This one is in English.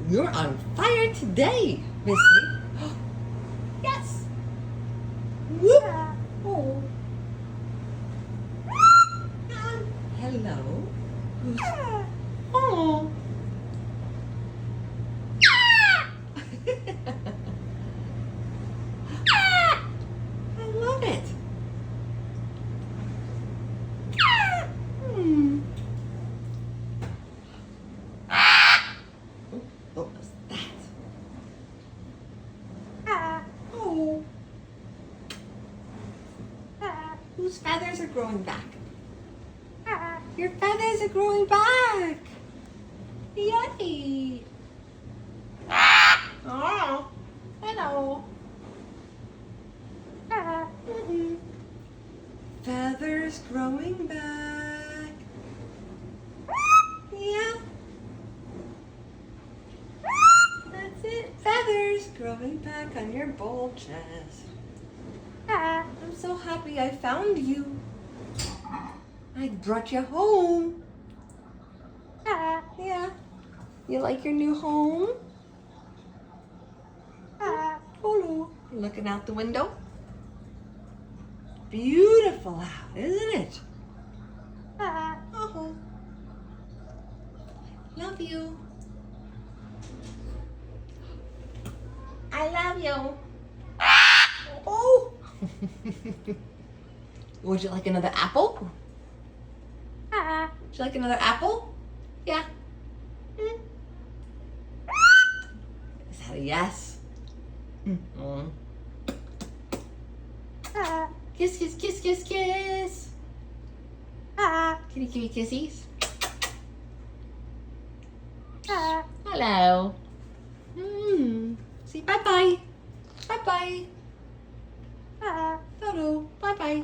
You're on fire today, Missy. Yes. Whoop. Oh. Hello. Oh. I love it. Hmm. What was that? Oh. Whose feathers are growing back? Your feathers are growing back. Yay. Oh, hello. Feathers growing back. Yeah. That's it. Feathers growing back on your bold chest. I'm so happy I found you. I brought you home. Yeah. You like your new home? Hello. You looking out the window? Beautiful out, isn't it? Oh. Love you. I love you. Oh. Would you like another apple? Would you like another apple? Yeah. Is that a yes? Mm. Kiss, kiss, kiss, kiss, kiss. Kitty, kitty, kissies. Hello. Say bye-bye. Bye-bye. Hello. Bye-bye.